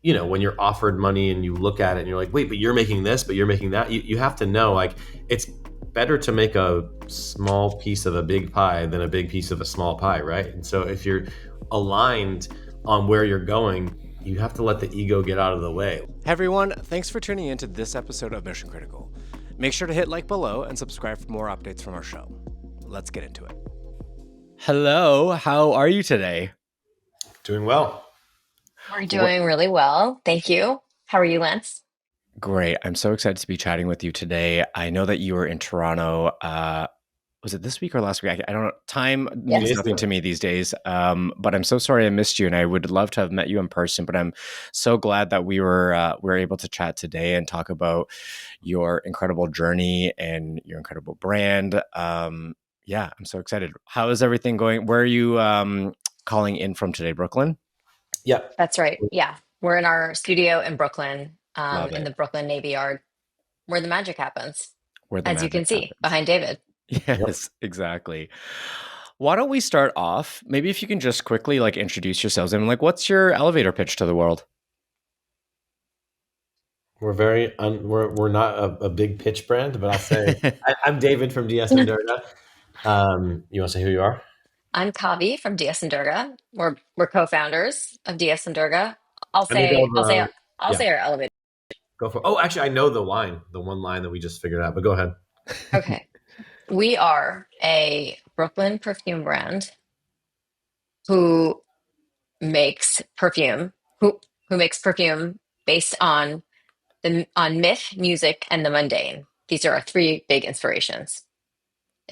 when you're offered money and you look at it and you're like, wait, but you're making this, but you're making that. You have to know, like, it's better to make a small piece of a big pie than a big piece of a small pie, right? And so if you're aligned on where you're going, you have to let the ego get out of the way. Hey everyone, thanks for tuning in to this episode of Mission Critical. Make sure to hit like below and subscribe for more updates from our show. Let's get into it. Hello, how are you today? Doing well. We're doing really well. Thank you. How are you, Lance? Great. I'm so excited to be chatting with you today. I know that you were in Toronto. Was it this week or last week? I don't know. Time means nothing to me these days. But I'm so sorry I missed you, and I would love to have met you in person. But I'm so glad that we were able to chat today and talk about your incredible journey and your incredible brand. Yeah, I'm so excited. How is everything going? Where are you calling in from today, Brooklyn? Yeah, that's right. Yeah, we're in our studio in Brooklyn, in the Brooklyn Navy Yard, where the magic happens, as you can see behind David. Yes, exactly. Why don't we start off? Maybe if you can just quickly introduce yourselves and what's your elevator pitch to the world? We're we're not a big pitch brand, but I'll say I'm David from DS and DURGA. You want to say who you are? I'm Kavi from DS and DURGA. We're co-founders of DS and DURGA. I'll say our elevator. Go for it. Oh, actually, I know the one line that we just figured out, but go ahead. Okay. We are a Brooklyn perfume brand who makes perfume, who makes perfume based on myth, music, and the mundane. These are our three big inspirations.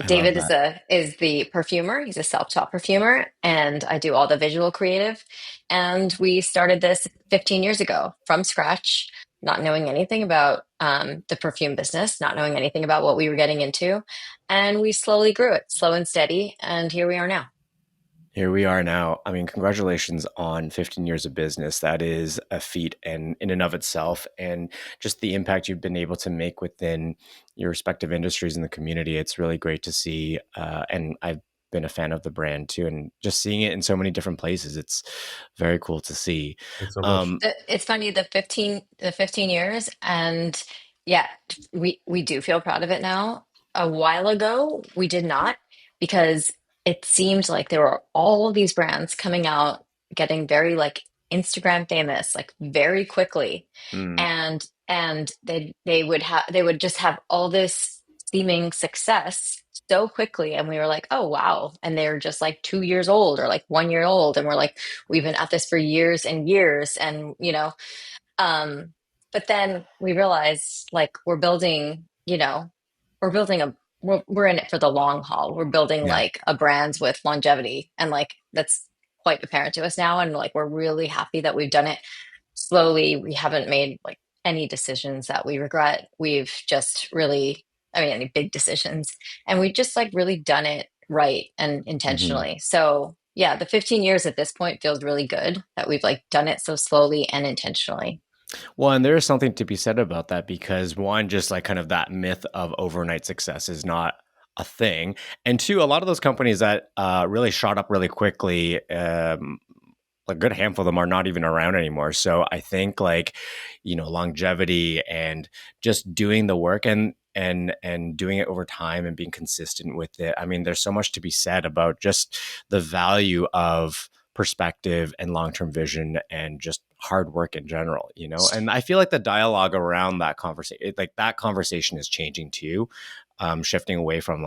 David is the perfumer. He's a self-taught perfumer, and I do all the visual creative. And we started this 15 years ago from scratch, not knowing anything about the perfume business, not knowing anything about what we were getting into. And we slowly grew it, slow and steady. And here we are now. Here we are now. I mean, congratulations on 15 years of business. That is a feat in and of itself. And just the impact you've been able to make within your respective industries in the community. It's really great to see. And I've been a fan of the brand too. And just seeing it in so many different places, it's very cool to see. It's funny, the 15 years. And yeah, we do feel proud of it now. A while ago, we did not, because it seemed like there were all of these brands coming out, getting very Instagram famous, very quickly. And they would just have all this seeming success so quickly. And we were like, oh, wow. And they're just 2 years old or 1 year old. And we're like, we've been at this for years and years. And, but then we realized we're building we're in it for the long haul. We're building a brand with longevity, and that's quite apparent to us now. And we're really happy that we've done it slowly. We haven't made any decisions that we regret. We've just really, any big decisions, and we've just really done it right and intentionally. So yeah, the 15 years at this point feels really good that we've done it so slowly and intentionally. Well, and there is something to be said about that, because one, just kind of that myth of overnight success is not a thing. And two, a lot of those companies that really shot up really quickly, a good handful of them are not even around anymore. So I think longevity and just doing the work and doing it over time and being consistent with it. I mean, there's so much to be said about just the value of perspective and long-term vision and just hard work in general, and I feel like the dialogue around that conversation is changing too, shifting away from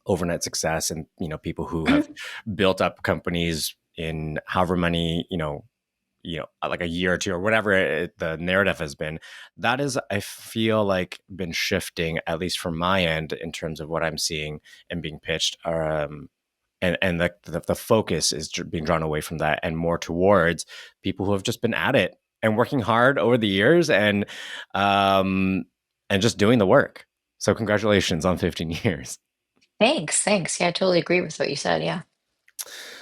overnight success and people who have built up companies in however many a year or two or whatever the narrative has been. That is, I feel been shifting, at least from my end, in terms of what I'm seeing and being pitched. And the focus is being drawn away from that and more towards people who have just been at it and working hard over the years and just doing the work. So congratulations on 15 years. Thanks. Yeah, I totally agree with what you said. Yeah.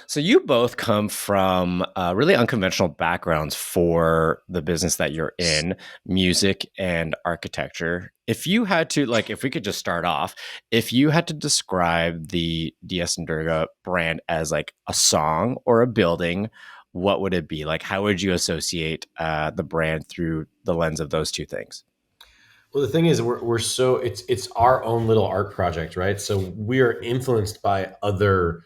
So you both come from really unconventional backgrounds for the business that you're in, music and architecture. If you had to, if we could just start off, if you had to describe the DS and DURGA brand as a song or a building, what would it be? Like, how would you associate the brand through the lens of those two things? Well, the thing is, we're so it's our own little art project, right? So we are influenced by other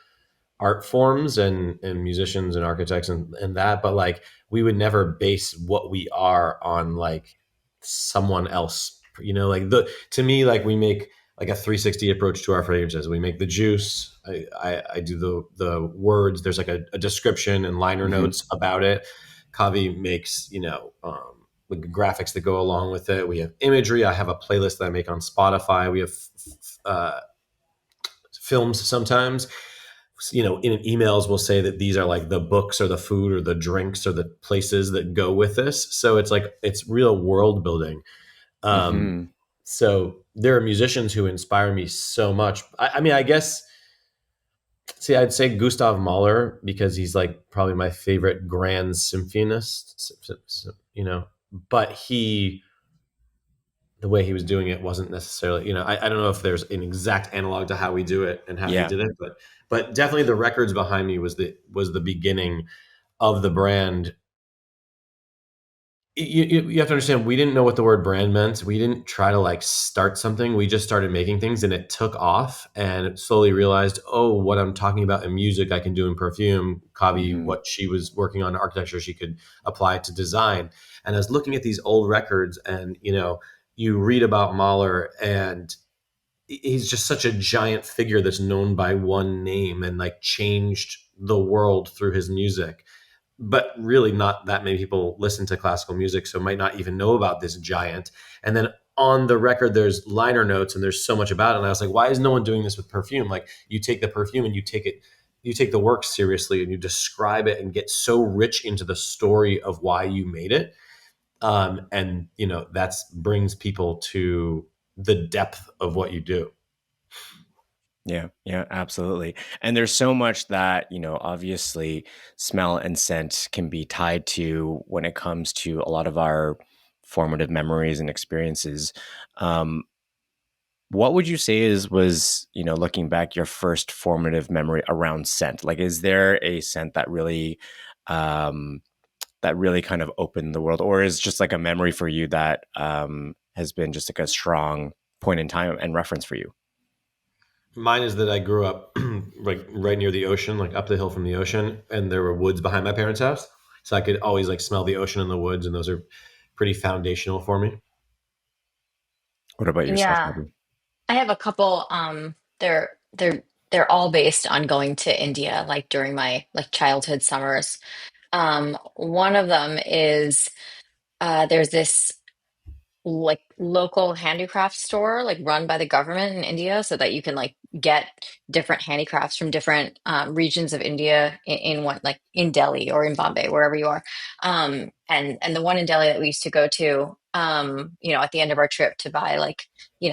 art forms and musicians and architects and that, but like we would never base what we are on like someone else, like the to me, like we make like a 360 approach to our fragrances. We make the juice. I do the words. There's like a description and liner Mm-hmm. notes about it. Kavi makes the graphics that go along with it. We have imagery. I have a playlist that I make on Spotify. We have uh, films sometimes. In emails we'll say that these are like the books or the food or the drinks or the places that go with this. So it's like it's real world building. um Mm-hmm. so there are musicians who inspire me so much. I mean, I guess, see, I'd say Gustav Mahler, because he's like probably my favorite grand symphonist, but the way he was doing it wasn't necessarily, I don't know if there's an exact analog to how we do it and how he Yeah. did it, but definitely the records behind me was the beginning of the brand. You have to understand, we didn't know what the word brand meant. We didn't try to like start something. We just started making things and it took off, and slowly realized, oh, what I'm talking about in music I can do in perfume. Kavi, Mm-hmm. what she was working on in architecture, she could apply to design. And I was looking at these old records, and you read about Mahler, and he's just such a giant figure that's known by one name and like changed the world through his music. But really, not that many people listen to classical music, so might not even know about this giant. And then on the record, there's liner notes, and there's so much about it. And I was like, why is no one doing this with perfume? Like, you take the perfume and you take the work seriously, and you describe it and get so rich into the story of why you made it. And that's brings people to the depth of what you do. Yeah, yeah, absolutely. And there's so much that, obviously smell and scent can be tied to when it comes to a lot of our formative memories and experiences. Um, what would you say was, looking back, your first formative memory around scent? Like, is there a scent um, that really kind of opened the world, or is just like a memory for you that has been just like a strong point in time and reference for you? Mine is that I grew up like right near the ocean, like up the hill from the ocean, and there were woods behind my parents' house, so I could always like smell the ocean in the woods, and those are pretty foundational for me. What about yourself, Yeah, maybe? I have a couple. They're all based on going to India, like during my like childhood summers. One of them is there's this like local handicraft store like run by the government in India so that you can like get different handicrafts from different regions of India in one like in Delhi or in Bombay, wherever you are. And the one in Delhi that we used to go to, at the end of our trip to buy like,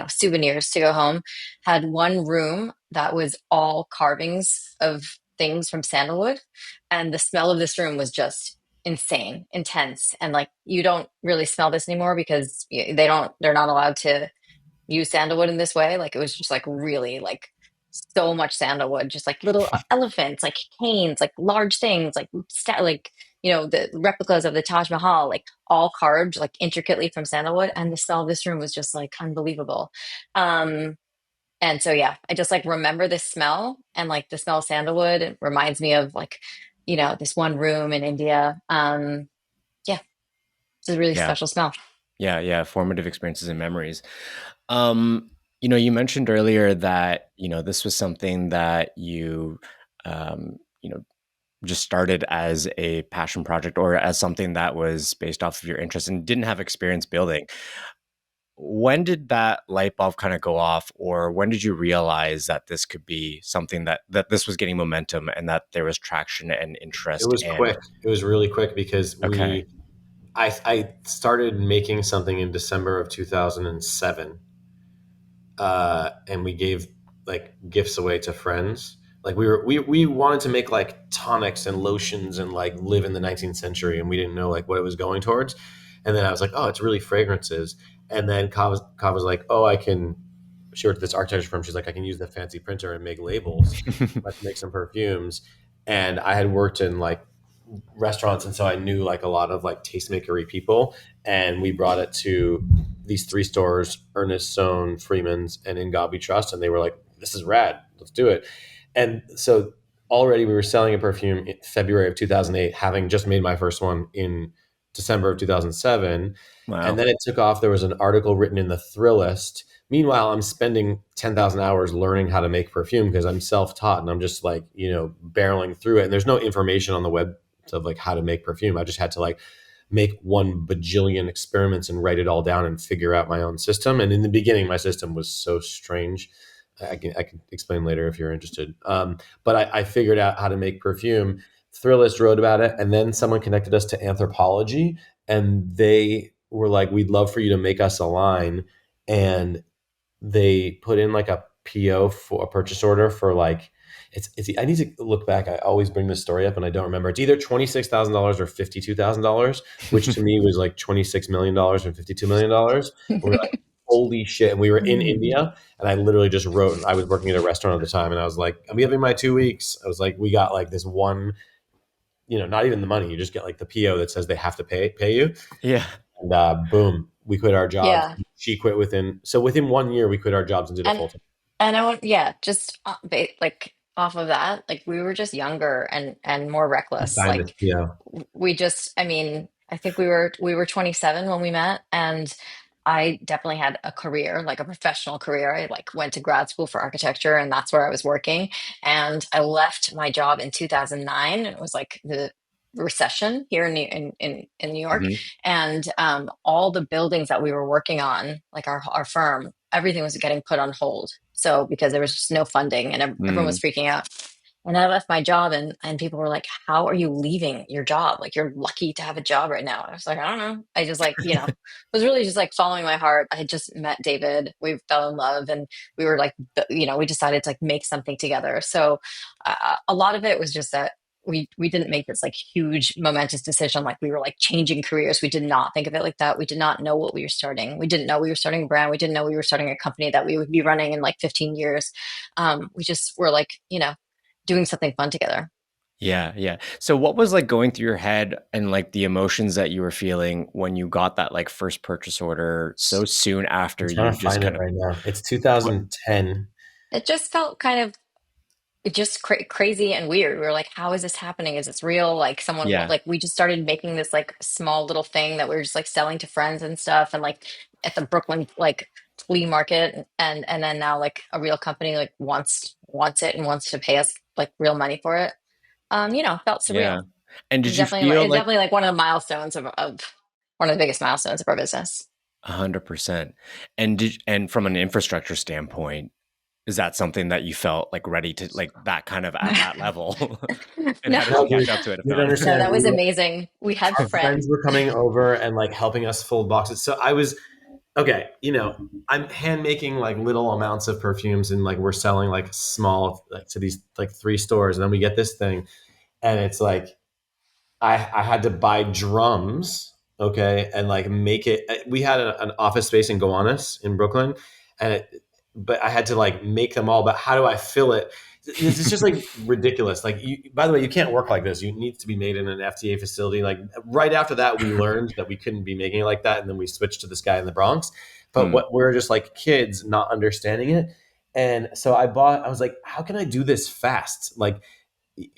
souvenirs to go home, had one room that was all carvings of things from sandalwood. And the smell of this room was just insane, intense, and like you don't really smell this anymore because they're not allowed to use sandalwood in this way. Like it was just like really like so much sandalwood, just like little elephants, like canes, like large things, like like the replicas of the Taj Mahal, like all carved like intricately from sandalwood, and the smell of this room was just like unbelievable. And so yeah, I just like remember this smell, and like the smell of sandalwood, it reminds me of like, this one room in India. Yeah, it's a really Yeah, special smell. yeah, yeah. Formative experiences and memories. Um, you mentioned earlier that, this was something that you, um, you know, just started as a passion project or as something that was based off of your interest and didn't have experience building. When did that light bulb kind of go off, or when did you realize that this could be something that this was getting momentum and that there was traction and It interest? was And quick. It was really quick because okay. I started making something in December of 2007, and we gave like gifts away to friends. Like we wanted to make like tonics and lotions and like live in the 19th century, and we didn't know like what it was going towards. And then I was like, oh, it's really fragrances. And then Kav was like, oh, I can. She worked at this architecture firm. She's like, I can use the fancy printer and make labels. Let's make some perfumes. And I had worked in like restaurants, and so I knew like a lot of like tastemakery people, and we brought it to these three stores: Ernest Sohn, Freeman's, and Ingabi Trust, and they were like, "This is rad, let's do it." And so already we were selling a perfume in February of 2008, having just made my first one in December of 2007, and Wow. then it took off. There was an article written in the Thrillist. Meanwhile, I'm spending 10,000 hours learning how to make perfume because I'm self-taught and I'm just like, barreling through it. And there's no information on the web of like how to make perfume. I just had to like make one bajillion experiments and write it all down and figure out my own system. And in the beginning, my system was so strange. I can explain later if you're interested. But I figured out how to make perfume. Thrillist wrote about it, and then someone connected us to Anthropology, and they were like, "We'd love for you to make us a line." And they put in like a PO for a purchase order for like it's I need to look back. I always bring this story up and I don't remember. It's either $26,000 or $52,000, which to me was like $26 million and $52 million. We're like, holy shit. And we were in India, and I literally just wrote, I was working at a restaurant at the time, and I was like, I'm giving my 2 weeks. I was like, we got like this one, not even the money. You just get like the PO that says they have to pay you. Yeah. And boom, we quit our jobs. Yeah. She quit within 1 year, we quit our jobs and did it And full time. and I want, yeah, just like off of that, like we were just younger and more reckless. Behind this Like PO. we just, I mean, I think we were 27 when we met, and I definitely had a career, like a professional career. I like went to grad school for architecture, and that's where I was working. And I left my job in 2009, and it was like the recession here in New York, Mhm. and all the buildings that we were working on, like our firm, everything was getting put on hold. So because there was just no funding, and everyone was Mm. freaking out. And I left my job, and people were like, "How are you leaving your job? Like you're lucky to have a job right now." And I was like, "I don't know." I just like, was really just like following my heart. I had just met David. We fell in love, and we were like, we decided to like make something together. So a lot of it was just that we didn't make this like huge momentous decision. Like we were like changing careers. We did not think of it like that. We did not know what we were starting. We didn't know we were starting a brand. We didn't know we were starting a company that we would be running in like 15 years. We just were like, doing something fun together. Yeah, yeah. So what was like going through your head and like the emotions that you were feeling when you got that like first purchase order so soon I'm after trying you to just find it kind of right now. It's what 2010. It just felt kind of just crazy and weird. We were like, how is this happening? Is this real? Like someone, yeah. like we just started making this like small little thing that we were just like selling to friends and stuff, and like at the Brooklyn like flea market, and then now like a real company like wants it and wants to pay us like real money for it. Felt Yeah. surreal. And It's did you definitely feel it's like definitely like one of the milestones of one of the biggest milestones of our business. 100%? And from an infrastructure standpoint, is that something that you felt like ready to like that kind of at that level? And No, how did No, you dude, catch up to it if you don't not? no, understand. that was amazing. We had Our friends. friends were coming over and like helping us fold boxes. So I was okay. I'm hand making like little amounts of perfumes, and like we're selling like small like to these like three stores, and then we get this thing, and it's like I had to buy drums, okay, and like make it. We had an office space in Gowanus in Brooklyn, and but I had to like make them all. But how do I fill it? This is just like ridiculous. Like, by the way, you can't work like this. You need to be made in an FDA facility. Like right after that, we learned that we couldn't be making it like that, and then we switched to this guy in the Bronx. But Mm, what we're just like kids not understanding it, and so I bought. I was like, how can I do this fast? Like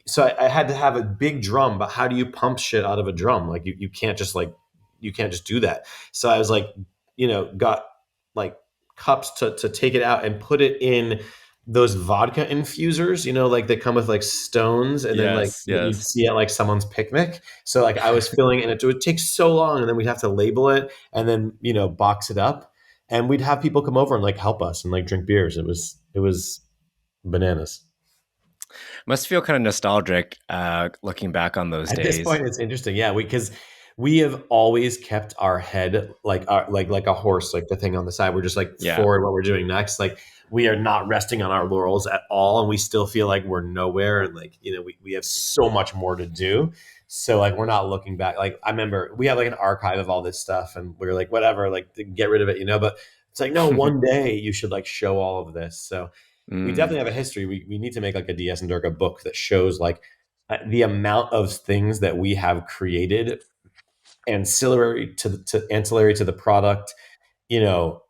so I had to have a big drum, but how do you pump shit out of a drum? Like you can't just like you can't just do that. So I was like, got like cups to take it out and put it in those vodka infusers, like they come with like stones, and then like yes, you'd yes. see at like someone's picnic. So like I was filling, and it would take so long, and then we'd have to label it and then box it up, and we'd have people come over and like help us and like drink beers. It was bananas. Must feel kind of nostalgic looking back on those At this days. point, it's interesting, yeah, because we have always kept our head like a horse, like the thing on the side. We're just like Yeah. forward what we're doing next. Like we are not resting on our laurels at all, and we still feel like we're nowhere, and like we have so much more to do. So like we're not looking back. Like I remember we have like an archive of all this stuff, and we were like whatever, like get rid of it. But it's like no, one day you should like show all of this. So we Mm, definitely have a history. We need to make like a DS and Durga book that shows like the amount of things that we have created ancillary to the product,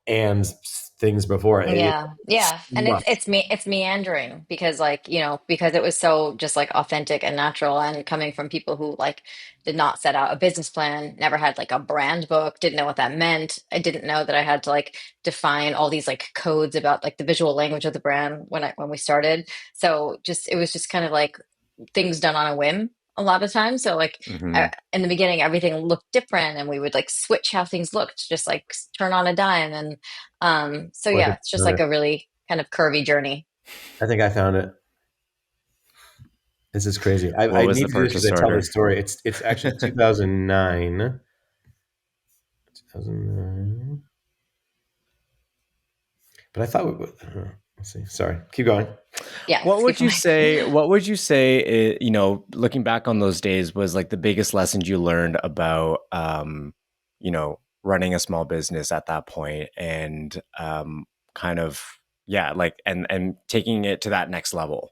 and things before Yeah, it's yeah, too and much. it's meandering because like because it was so just like authentic and natural and coming from people who like did not set out a business plan, never had like a brand book, didn't know what that meant. I didn't know that I had to like define all these like codes about like the visual language of the brand when we started. So just it was just kind of like things done on a whim a lot of times. So like Hmm. in the beginning, everything looked different, and we would like switch how things looked, just like turn on a dime. And so I yeah, think it's I just found like it. a really kind of curvy journey. I think I found it. This is crazy. I What was need the to do this because purchase I tell order? this story. It's actually 2009. 2009. But I thought let's see. Sorry. Keep going. Yeah, What let's keep would you going. say? What would you say? Looking back on those days, was like the biggest lessons you learned about, running a small business at that point, and kind of, yeah, like and taking it to that next level.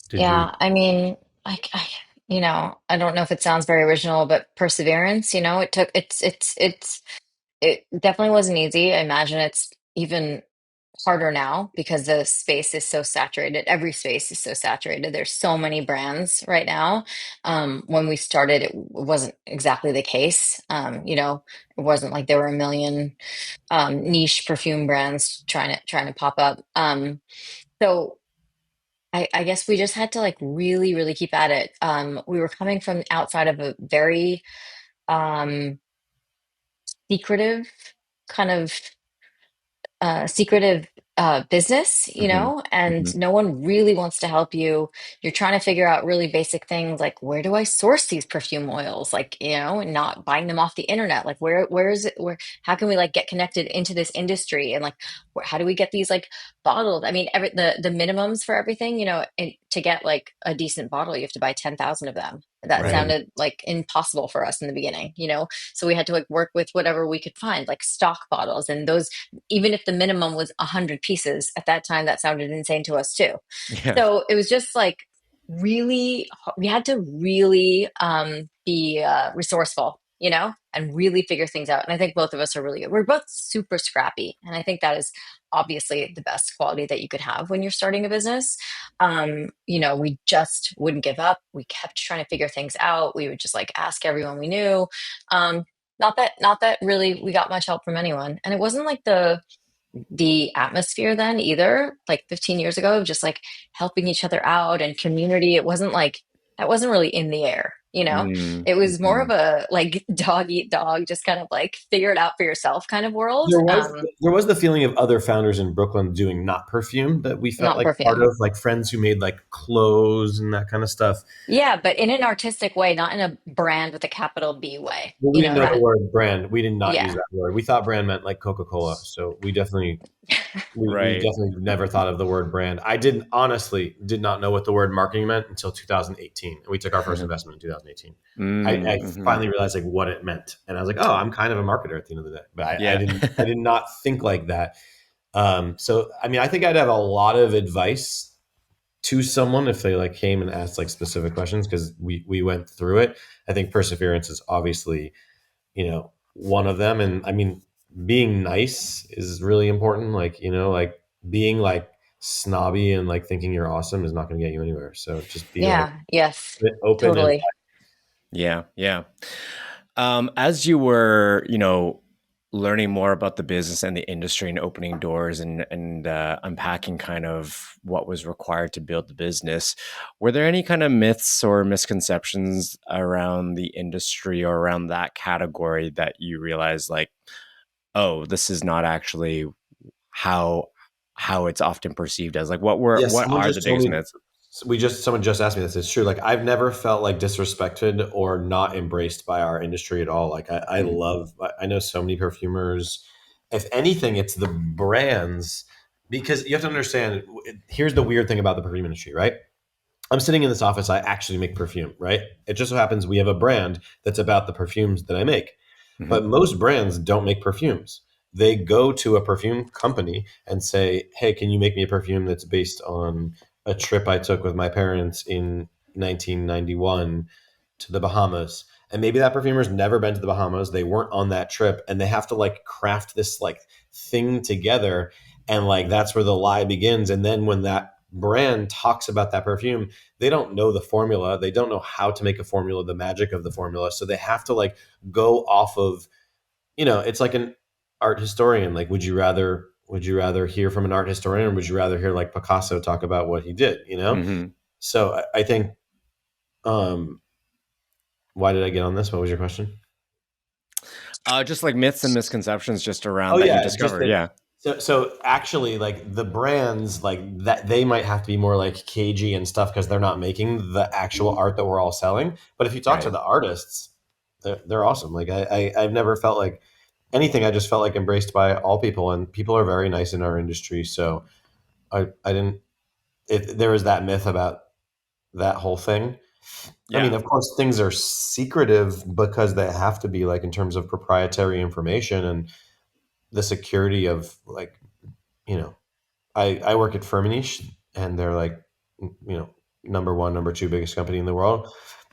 Did you Yeah, I mean, I don't know if it sounds very original, but perseverance, it took it definitely wasn't easy. I imagine it's even harder now because the space is so saturated. Every space is so saturated. There's so many brands right now. When we started, it wasn't exactly the case. It wasn't like there were a million niche perfume brands trying to pop up. So I guess we just had to like really, really keep at it. We were coming from outside of a very um, secretive kind of secretive business, Hmm. and Hmm. no one really wants to help you. You're trying to figure out really basic things like where do I source these perfume oils, like and not buying them off the internet. Like where is it? Where how can we like get connected into this industry and like how do we get these like bottled? I mean, the minimums for everything, to get like a decent bottle, you have to buy 10,000 of them. That Right. right? sounded like impossible for us in the beginning. So we had to like work with whatever we could find, like stock bottles, and those even if the minimum was 100 pieces at that time, that sounded insane to us too. Yeah. So it was just like really, we had to really be resourceful, and really figure things out. And I think both of us are really good. We're both super scrappy. And I think that is obviously the best quality that you could have when you're starting a business. We just wouldn't give up. We kept trying to figure things out. We would just like ask everyone we knew. Um, not that really we got much help from anyone. And it wasn't like the atmosphere then either, like 15 years ago, of just like helping each other out and community. It wasn't like that wasn't really in the air. It was more Mm-hmm. of a like dog eat dog, just kind of like figure it out for yourself kind of world. There was the feeling of other founders in Brooklyn doing not perfume that we felt Not like part perfume. of, like friends who made like clothes and that kind of stuff. Yeah, but in an artistic way, not in a brand with a capital B way. Well, we didn't know the That word brand. We did not use yeah. that word. We thought brand meant like Coca-Cola. So we Right. definitely never thought of the word brand. I didn't honestly did not know what the word marketing meant until 2018. And we took our first investment in 2018. I Mm-hmm. finally realized like what it meant. And I was like, oh, I'm kind of a marketer at the end of the day. But I Yeah. did not think like that. So I mean, I think I'd have a lot of advice to someone if they like came and asked like specific questions because we went through it. I think perseverance is obviously, one of them. And I mean, being nice is really important. Like, like being like snobby and like thinking you're awesome is not going to get you anywhere. So just be like Yeah. Yes. open and Totally. Yeah. Yeah. As you were, learning more about the business and the industry and opening doors and unpacking kind of what was required to build the business, were there any kind of myths or misconceptions around the industry or around that category that you realized, like, oh, this is not actually how it's often perceived as? Like, yes, what someone are just the told biggest me myths? someone just asked me this. It's true. Like I've never felt like disrespected or not embraced by our industry at all. Like I Mhm. love, I know so many perfumers. If anything, it's the brands because you have to understand, here's the weird thing about the perfume industry, right? I'm sitting in this office. I actually make perfume, right? It just so happens we have a brand that's about the perfumes that I make. Mhm. But most brands don't make perfumes. They go to a perfume company and say, "Hey, can you make me a perfume that's based on a trip I took with my parents in 1991 to the Bahamas. And maybe that perfumer's never been to the Bahamas. They weren't on that trip, and they have to like craft this like thing together, and like that's where the lie begins. And then when that brand talks about that perfume, they don't know the formula. They don't know how to make a formula, the magic of the formula. So they have to like go off of, it's like an art historian. Like, would you rather hear from an art historian, or would you rather hear like Picasso talk about what he did? Hmm. So I think, um, why did I get on this? What was your question? Just like myths and misconceptions just Oh around that you yeah, just discovered. that. Yeah. So actually, like the brands, like that, they might have to be more like cagey and stuff because they're not making the actual art that we're all selling. But if you talk to Right. the artists, they're awesome. Like I've never felt like anything. I just felt like embraced by all people, and people are very nice in our industry. So I didn't. If there was that myth about that whole thing. I mean, Yeah. of course, things are secretive because they have to be, like in terms of proprietary information and the security of like, you know, I work at Firmenich, and they're like, number one, number two biggest company in the world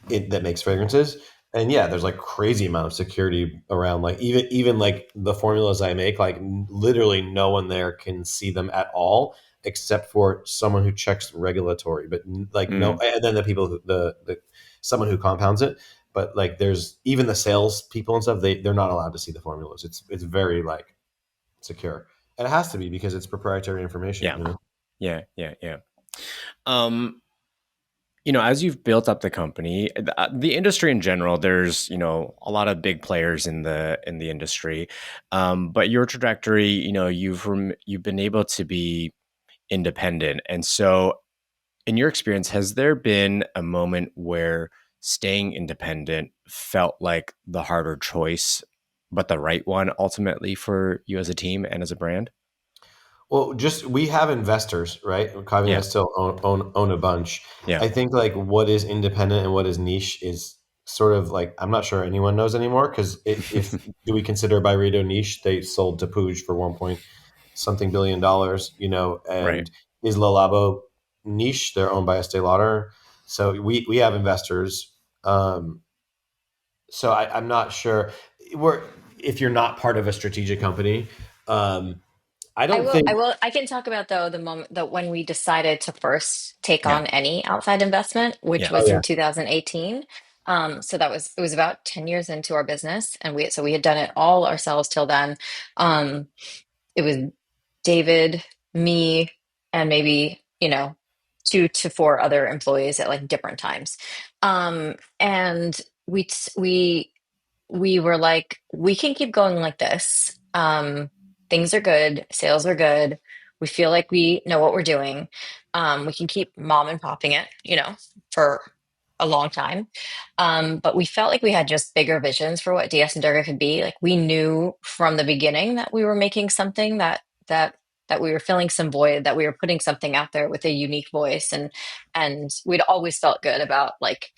that makes fragrances. And yeah, there's like crazy amount of security around, like even like the formulas I make, like literally no one there can see them at all except for someone who checks regulatory, but like no, Mm. and then the people who the someone who compounds it. But like there's even the sales people and stuff, they're not allowed to see the formulas. It's very like secure. And it has to be because it's proprietary information, Yeah. Yeah. Yeah. Yeah. Um, as you've built up the company, the industry in general, there's, a lot of big players in the industry. But your trajectory, you've been able to be independent. And so in your experience, has there been a moment where staying independent felt like the harder choice, but the right one ultimately for you as a team and as a brand? Well, just we have investors, right? Kavi and I Yeah. still own a bunch. Yeah. I think like what is independent and what is niche is sort of like I'm not sure anyone knows anymore because if do we consider Byredo niche? They sold to Puig for 1 point something billion dollars, Right. and is Le Labo niche? They're owned by Estee Lauder, so we have investors. So I'm not sure. We're If you're not part of a strategic company, um, I I don't will, think. I will, I can talk about though the moment that when we decided to first take Yeah. on any outside investment, which Yeah. Oh was yeah. in 2018. So it was about 10 years into our business, and we had done it all ourselves till then. Um, it was David, me, and maybe, 2 to 4 other employees at like different times. And we were like, we can keep going like this. Things are good, sales are good. We feel like we know what we're doing. We can keep mom and popping it, for a long time. But we felt like we had just bigger visions for what DS and Durga could be. Like we knew from the beginning that we were making something that we were filling some void, that we were putting something out there with a unique voice, and we'd always felt good about like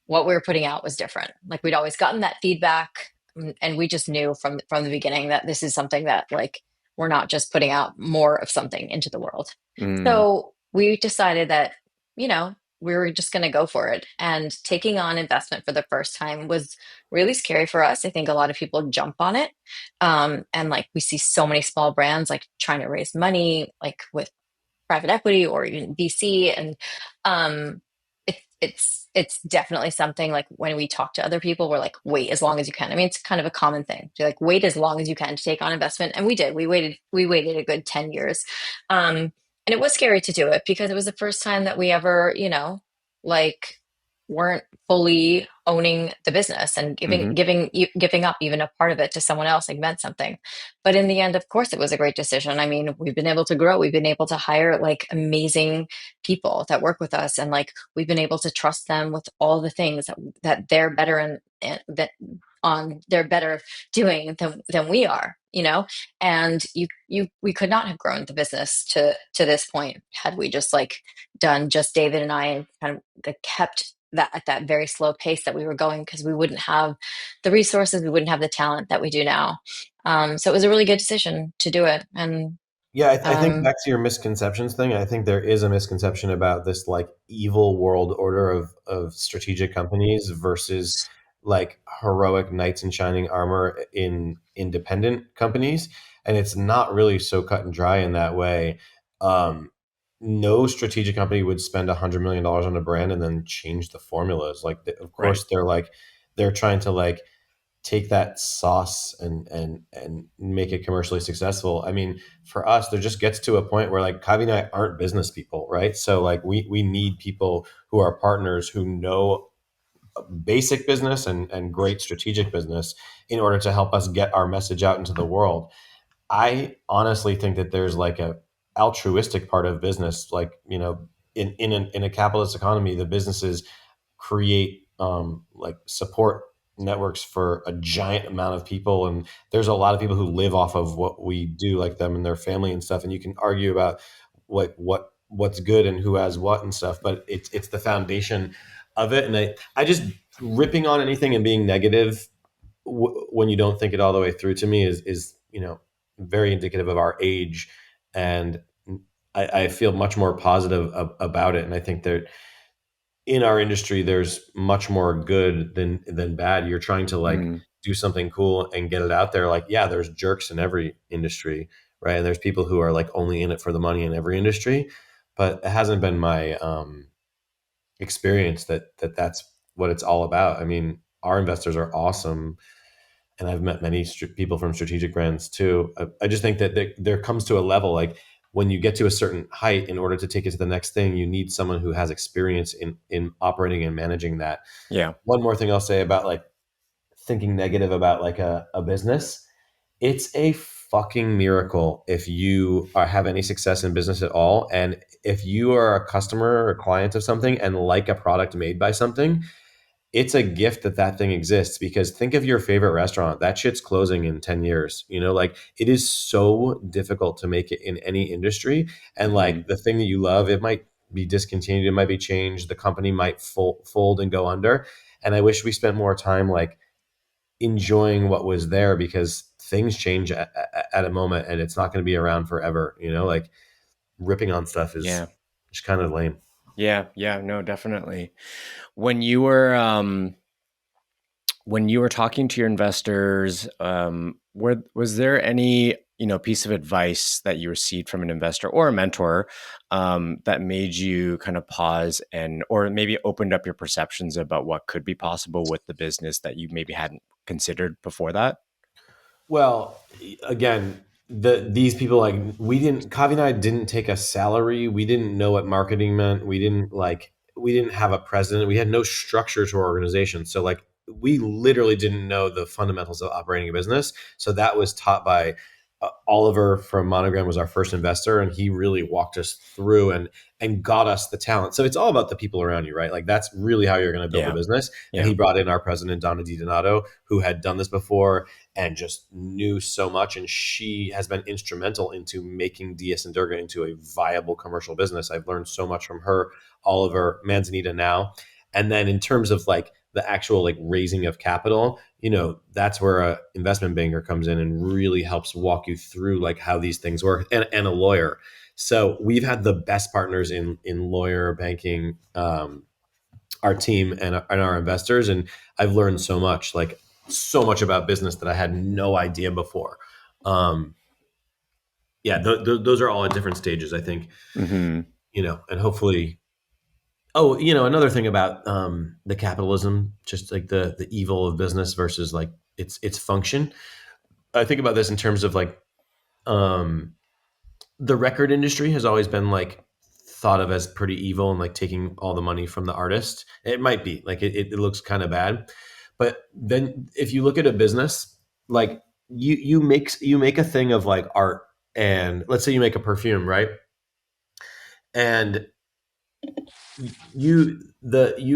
what we were putting out was different. Like we'd always gotten that feedback, and we just knew from the beginning that this is something that like we're not just putting out more of something into the world. Mm. So we decided that, we were just going to go for it. And taking on investment for the first time was really scary for us. I think a lot of people jump on it. And like we see so many small brands like trying to raise money, like with private equity or even VC. And um, it's definitely something like when we talk to other people, we're like, wait as long as you can. I mean, it's kind of a common thing to like wait as long as you can to take on investment. And we did. We waited a good 10 years. And it was scary to do it because it was the first time that we ever, like weren't fully owning the business and Hmm. giving up even a part of it to someone else like meant something. But in the end, of course, it was a great decision. I mean, we've been able to grow. We've been able to hire like amazing people that work with us, and like we've been able to trust them with all the things that they're better that they're better doing than we are. And we could not have grown the business to this point had we just like done just David and I and kind of kept that at that very slow pace that we were going, because we wouldn't have the resources, we wouldn't have the talent that we do now. So it was a really good decision to do it. And Yeah, I think Um, back to your misconceptions thing. I think there is a misconception about this like evil world order of strategic companies versus like heroic knights in shining armor in independent companies, and it's not really so cut and dry in that way. Um, no strategic company would spend $100 million on a brand and then change the formulas. Like, of Right. course, they're trying to like take that sauce and make it commercially successful. I mean, for us, there just gets to a point where like Kavi and I aren't business people, right? So like we need people who are partners who know basic business and great strategic business in order to help us get our message out into the world. I honestly think that there's like a altruistic part of business, like, you know, in a capitalist economy, the businesses create like support networks for a giant amount of people, and there's a lot of people who live off of what we do, like them and their family and stuff. And you can argue about like what's good and who has what and stuff, but it's the foundation of it. And I just ripping on anything and being negative when you don't think it all the way through, to me, is you know, very indicative of our age. And I feel much more positive about it. And I think that in our industry, there's much more good than bad. You're trying to like Mm, do something cool and get it out there. Like, yeah, there's jerks in every industry, right? And there's people who are like only in it for the money in every industry. But it hasn't been my experience that's what it's all about. I mean, our investors are awesome, and I've met many people from strategic brands too. I just think that there comes to a level like when you get to a certain height, in order to take it to the next thing, you need someone who has experience in operating and managing that. yeah. One more thing I'll say about like thinking negative about like a business, it's a fucking miracle if you have any success in business at all. And if you are a customer or client of something and like a product made by something, it's a gift that that thing exists. Because think of your favorite restaurant, that shit's closing in 10 years, you know, like it is so difficult to make it in any industry. And Hmm. like the thing that you love, it might be discontinued, it might be changed, the company might fold and go under. And I wish we spent more time like enjoying what was there, because things change at a moment and it's not going to be around forever, you know, like ripping on stuff is Yeah. just kind of lame. Yeah. Yeah. No, definitely. When you were when you were talking to your investors, was there any piece of advice that you received from an investor or a mentor that made you kind of pause and or maybe opened up your perceptions about what could be possible with the business that you maybe hadn't considered before that? Well, again, these people, like, we didn't Kavi and I didn't take a salary. We didn't know what marketing meant. We didn't have a president. We had no structure to our organization. So like we literally didn't know the fundamentals of operating a business. So that was taught by Oliver from Monogram was our first investor, and he really walked us through and got us the talent. So it's all about the people around you, right? Like that's really how you're going to build a Yeah. business. And Yeah. he brought in our president, Donna DiDonato, who had done this before and just knew so much. And she has been instrumental into making DS and Durga into a viable commercial business. I've learned so much from her, Oliver, Manzanita now. And then in terms of like the actual like raising of capital, you know, that's where a investment banker comes in and really helps walk you through like how these things work, and a lawyer. So we've had the best partners in lawyer, banking, our team and our investors. And I've learned so much, like so much about business that I had no idea before. Um, yeah, those are all at different stages, I think, Hmm. you know, and hopefully. Oh, you know, another thing about the capitalism, just like the evil of business versus like its function. I think about this in terms of like um, the record industry has always been like thought of as pretty evil and like taking all the money from the artist. It might be like it looks kind of bad, but then if you look at a business, like you make a thing of like art, and let's say you make a perfume, right? And you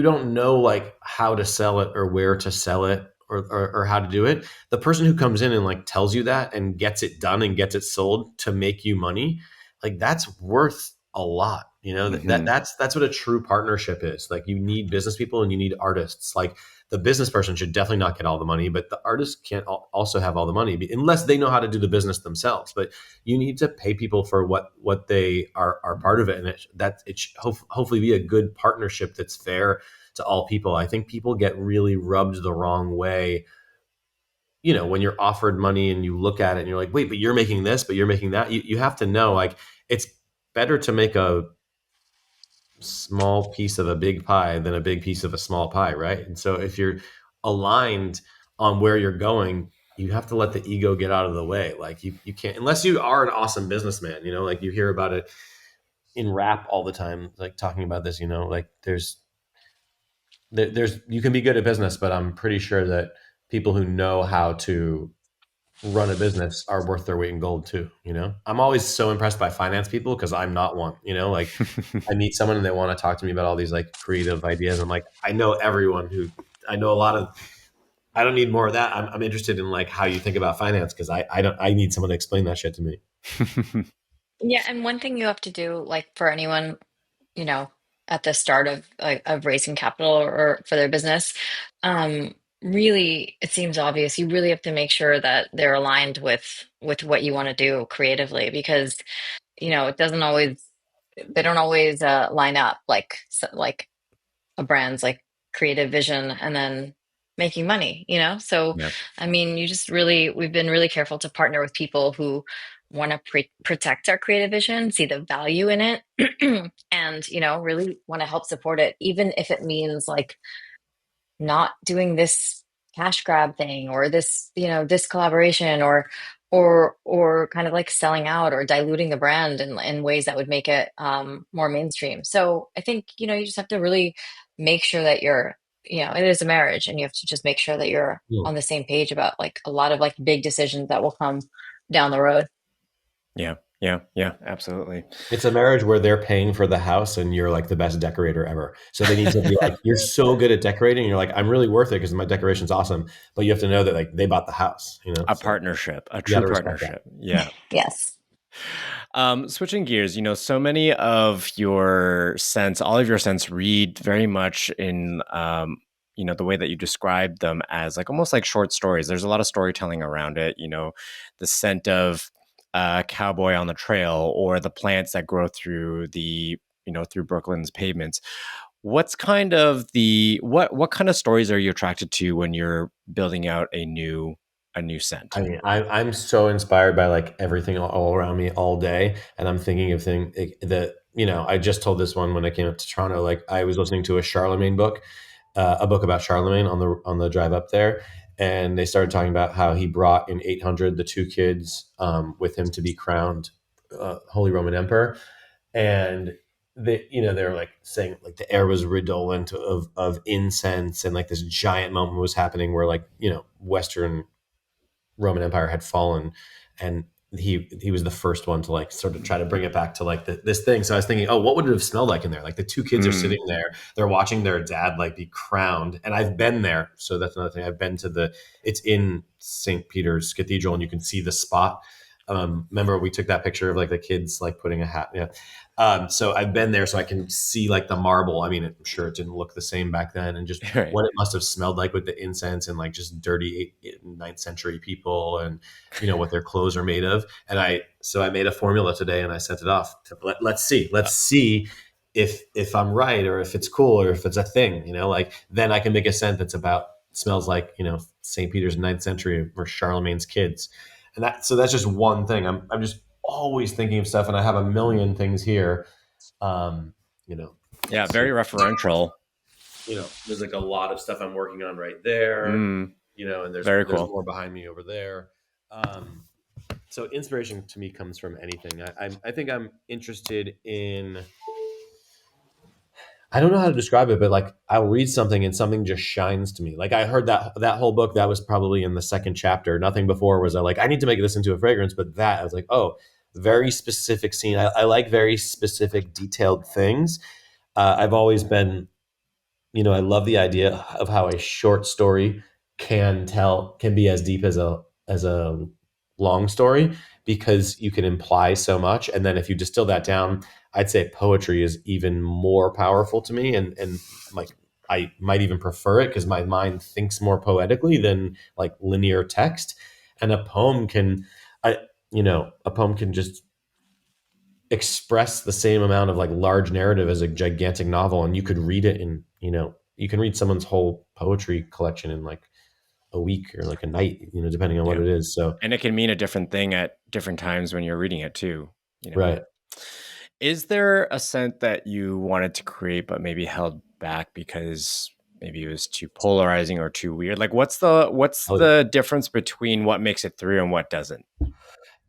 don't know like how to sell it or where to sell it, or how to do it. The person who comes in and like tells you that and gets it done and gets it sold to make you money, like that's worth a lot, you know. Hmm. That's what a true partnership is. Like you need business people and you need artists. Like the business person should definitely not get all the money, but the artist can't also have all the money unless they know how to do the business themselves. But you need to pay people for what they are part of it, and it should hopefully be a good partnership that's fair to all people. I think people get really rubbed the wrong way, when you're offered money and you look at it and you're like, wait, but you're making this, but you're making that. You have to know, like, it's better to make a small piece of a big pie than a big piece of a small pie, right? And so if you're aligned on where you're going, you have to let the ego get out of the way. Like you can't, unless you are an awesome businessman, like you hear about it in rap all the time, like talking about this, like there's you can be good at business, but I'm pretty sure that people who know how to run a business are worth their weight in gold too. I'm always so impressed by finance people because I'm not one. Like I meet someone and they want to talk to me about all these like creative ideas. I'm like, I know I know a lot of. I don't need more of that. I'm interested in like how you think about finance because I need someone to explain that shit to me. Yeah, and one thing you have to do, like for anyone, you know, at the start of raising capital or for their business, really, it seems obvious. You really have to make sure that they're aligned with what you want to do creatively, because it doesn't always they don't always line up like a brand's like creative vision and then making money, so Yeah. I mean, we've been really careful to partner with people who want to protect our creative vision, see the value in it, and really want to help support it, even if it means like not doing this cash grab thing or this collaboration or kind of like selling out or diluting the brand in ways that would make it more mainstream. So I think you just have to really make sure that it is a marriage, and you have to just make sure that you're Yeah. on the same page about like a lot of like big decisions that will come down the road. Yeah. Yeah. Yeah. Absolutely. It's a marriage where they're paying for the house and you're like the best decorator ever. So they need to be like, you're so good at decorating. And you're like, I'm really worth it because my decoration's awesome. But you have to know that like they bought the house, A So partnership, a you got true to respect that. partnership. Yeah. Yes. Switching gears, so many of all of your scents read very much in, the way that you describe them as like almost like short stories. There's a lot of storytelling around it. The scent of cowboy on the trail, or the plants that grow through through Brooklyn's pavements. What's kind of what kind of stories are you attracted to when you're building out a new scent? I mean, I'm so inspired by like everything all around me all day. And I'm thinking of things that, I just told this one when I came up to Toronto. Like I was listening to a book about Charlemagne on the drive up there. And they started talking about how he brought in 800 the two kids with him to be crowned Holy Roman Emperor, and they were like saying like the air was redolent of incense, and like this giant moment was happening where like Western Roman Empire had fallen, and he was the first one to like sort of try to bring it back to like this thing. So I was thinking, oh, what would it have smelled like in there? Like the two kids are sitting there, they're watching their dad like be crowned, and I've been there. So that's another thing. I've been to it's in St. Peter's Cathedral, and you can see the spot. Remember we took that picture of like the kids like putting a hat. Yeah. So I've been there, so I can see like the marble. I mean, I'm sure it didn't look the same back then, and just Right. what it must have smelled like with the incense and like just dirty 9th century people, and what their clothes are made of. And I made a formula today, and I sent it off. Let's see if I'm right, or if it's cool, or if it's a thing. Like then I can make a scent that's about smells like St. Peter's 9th century or Charlemagne's kids, and that's just one thing. I'm just always thinking of stuff, and I have a million things here. Um, Yeah, so, very referential. there's like a lot of stuff I'm working on right there. And there's Very there's cool. more behind me over there. So inspiration to me comes from anything. I think I'm interested in. I don't know how to describe it, but like I'll read something and something just shines to me. Like I heard that whole book, that was probably in the second chapter. Nothing before was I need to make this into a fragrance, but that I was like, oh, very specific scene. I like very specific, detailed things. I've always been, I love the idea of how a short story can be as deep as a long story, because you can imply so much. And then if you distill that down, I'd say poetry is even more powerful to me. And like I might even prefer it because my mind thinks more poetically than like linear text. And a poem can, I, a poem can just express the same amount of like large narrative as a gigantic novel, and you could read it in, you can read someone's whole poetry collection in like a week or like a night, depending on what Yeah. it is. So, And it can mean a different thing at different times when you're reading it too, you know. right. Is there a scent that you wanted to create but maybe held back because maybe it was too polarizing or too weird? Like what's Oh, yeah. the difference between what makes it through and what doesn't?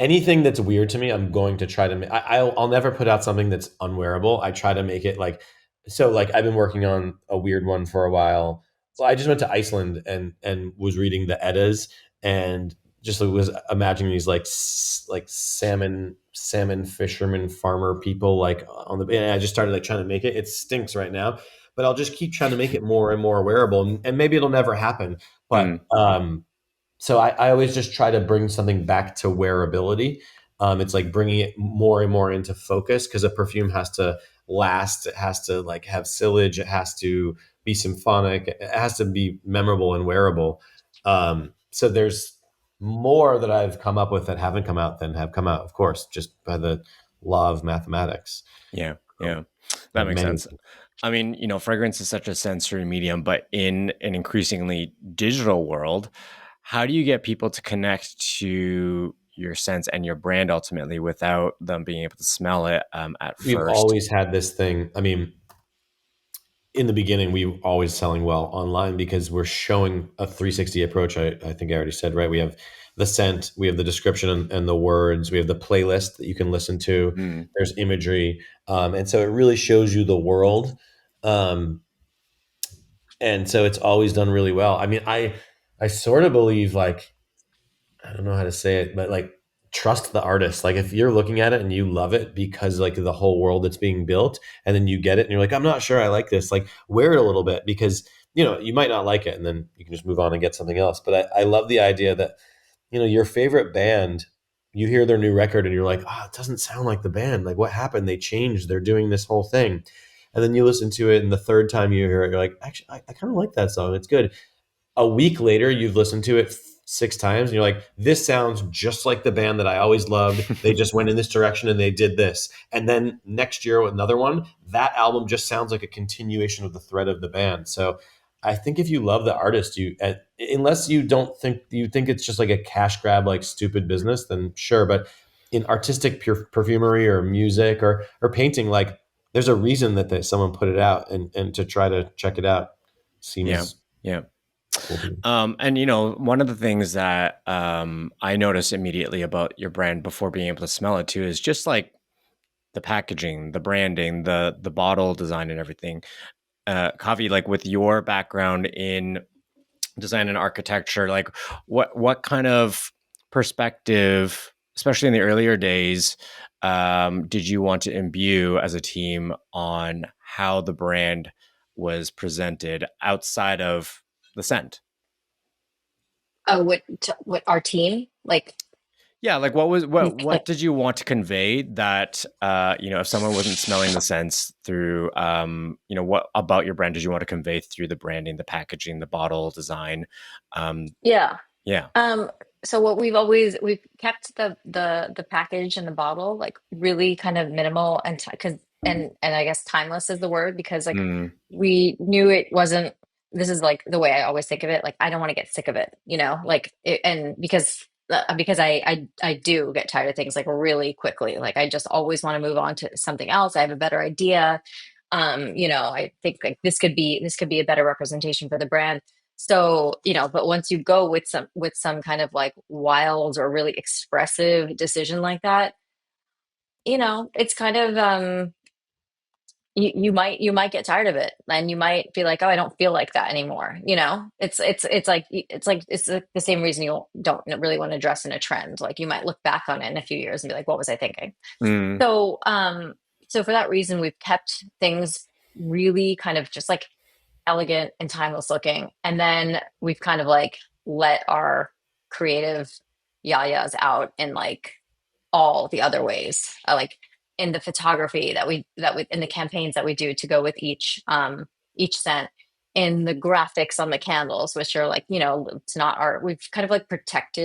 Anything that's weird to me, I'm going to try to. I'll never put out something that's unwearable. I try to make it like, so. Like I've been working on a weird one for a while. Well, I just went to Iceland and was reading the Eddas and just was imagining these like like salmon fisherman farmer people like on the. And I just started like trying to make it. It stinks right now, but I'll just keep trying to make it more and more wearable, and maybe it'll never happen. Hmm. But so I always just try to bring something back to wearability. It's like bringing it more and more into focus because a perfume has to last. It has to like have sillage. It has to be symphonic. It has to be memorable and wearable. So there's more that I've come up with that haven't come out than have come out, of course, just by the law of mathematics. Yeah, yeah. I That have makes many. sense. I mean, fragrance is such a sensory medium, but in an increasingly digital world, how do you get people to connect to your scents and your brand ultimately without them being able to smell it at We've first? always had this thing. I mean, in the beginning, we were always selling well online because we're showing a 360 approach. I think I already said, right? We have the scent, we have the description and the words, we have the playlist that you can listen to. Mm, There's imagery. And so it really shows you the world. Um, and so it's always done really well. I mean, I sort of believe like, I don't know how to say it, but like trust the artist. Like if you're looking at it and you love it because like the whole world that's being built, and then you get it and you're like, I'm not sure I like this. Like wear it a little bit because you might not like it, and then you can just move on and get something else. But I love the idea that your favorite band, you hear their new record and you're like, it doesn't sound like the band. Like what happened? They changed. They're doing this whole thing. And then you listen to it, and the third time you hear it, you're like, actually, I kind of like that song. It's good. A week later, you've listened to it six times and you're like, this sounds just like the band that I always loved. They just went in this direction and they did this. And then next year with another one, that album just sounds like a continuation of the thread of the band. So I think if you love the artist, unless you don't think you think it's just like a cash grab, like stupid business, then sure. But in artistic perfumery or music or painting, like there's a reason that someone put it out, and to try to check it out yeah, seems yeah. cool to me. And one of the things that I noticed immediately about your brand before being able to smell it too is just like the packaging, the branding, the bottle design, and everything. Kavi, like with your background in design and architecture, like what kind of perspective, especially in the earlier days, did you want to imbue as a team on how the brand was presented outside of the scent? Oh, what our team like? Yeah, like what did you want to convey that if someone wasn't smelling the scents through what about your brand did you want to convey through the branding, the packaging, the bottle design? Um Yeah. yeah. Um, so we've kept the package and the bottle like really kind of minimal and because and I guess timeless is the word because like Mm, we knew it wasn't. This is like the way I always think of it. Like I don't want to get sick of it, like and because I do get tired of things like really quickly. Like I just always want to move on to something else. I have a better idea. I think like this could be a better representation for the brand. So, but once you go with some kind of like wild or really expressive decision like that, it's kind of you might get tired of it and you might be like, oh, I don't feel like that anymore. It's like the same reason you don't really want to dress in a trend. Like you might look back on it in a few years and be like, what was I thinking? mm, So for that reason, we've kept things really kind of just like elegant and timeless looking. And then we've kind of like let our creative yayas out in like all the other ways, like in the photography that we in the campaigns that we do to go with each scent, in the graphics on the candles, which are like, it's not art. We've kind of like protected